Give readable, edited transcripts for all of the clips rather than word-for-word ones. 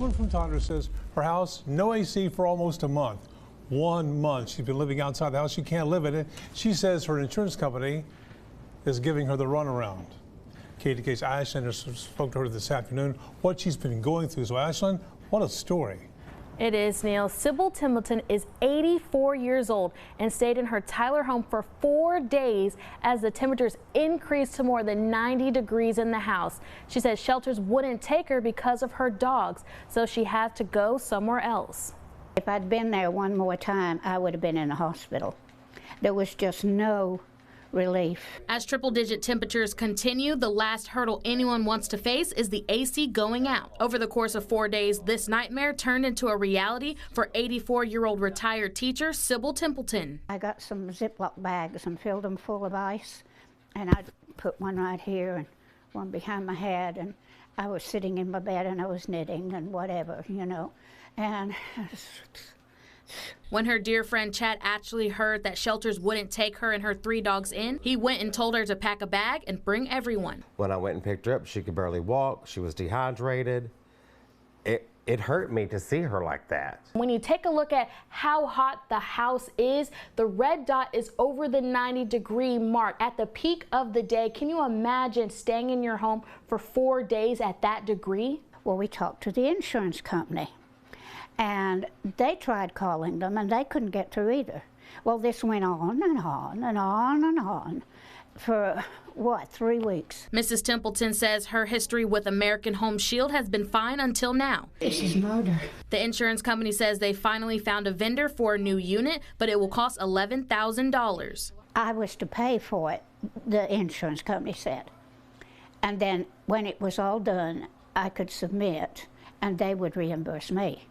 woman from Tyler says her house, no AC for almost a month. 1 month. She's been living outside the house. She can't live in it. She says her insurance company is giving her the runaround. KETK's Ashlyn spoke to her this afternoon, what she's been going through. So Ashlyn, what a story. It is, Neil. Sybil Templeton is 84 years old and stayed in her Tyler home for 4 days as the temperatures increased to more than 90 degrees in the house. She says shelters wouldn't take her because of her dogs, so she had to go somewhere else. If I'd been there one more time, I would have been in the hospital. There was just no relief. As triple-digit temperatures continue, the last hurdle anyone wants to face is the AC going out. Over the course of 4 days, this nightmare turned into a reality for 84-year-old retired teacher Sybil Templeton. I got some Ziploc bags and filled them full of ice, and I put one right here and one behind my head, and I was sitting in my bed and I was knitting and whatever, you know, and when her dear friend Chad actually heard that shelters wouldn't take her and her 3 dogs in, he went and told her to pack a bag and bring everyone. When I went and picked her up, she could barely walk. She was dehydrated. It hurt me to see her like that. When you take a look at how hot the house is, the red dot is over the 90-degree mark at the peak of the day. Can you imagine staying in your home for 4 days at that degree? Well, we talked to the insurance company, and they tried calling them, and they couldn't get through either. Well, this went on and on and on and on for, what, 3 weeks. Mrs. Templeton says her history with American Home Shield has been fine until now. This is murder. The insurance company says they finally found a vendor for a new unit, but it will cost $11,000. I was to pay for it, the insurance company said. And then when it was all done, I could submit, and they would reimburse me.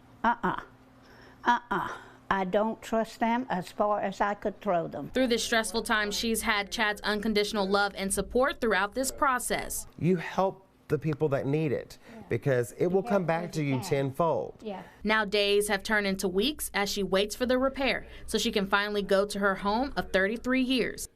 I don't trust them as far as I could throw them. Through this stressful time, she's had Chad's unconditional love and support throughout this process. You help the people that need it because it will come back to you tenfold. Yeah. Now days have turned into weeks as she waits for the repair so she can finally go to her home of 33 years.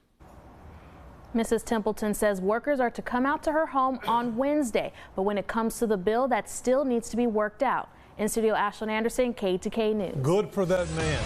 Mrs. Templeton says workers are to come out to her home on Wednesday, but when it comes to the bill, that still needs to be worked out. In studio, Ashlyn Anderson, KETK News. Good for that man.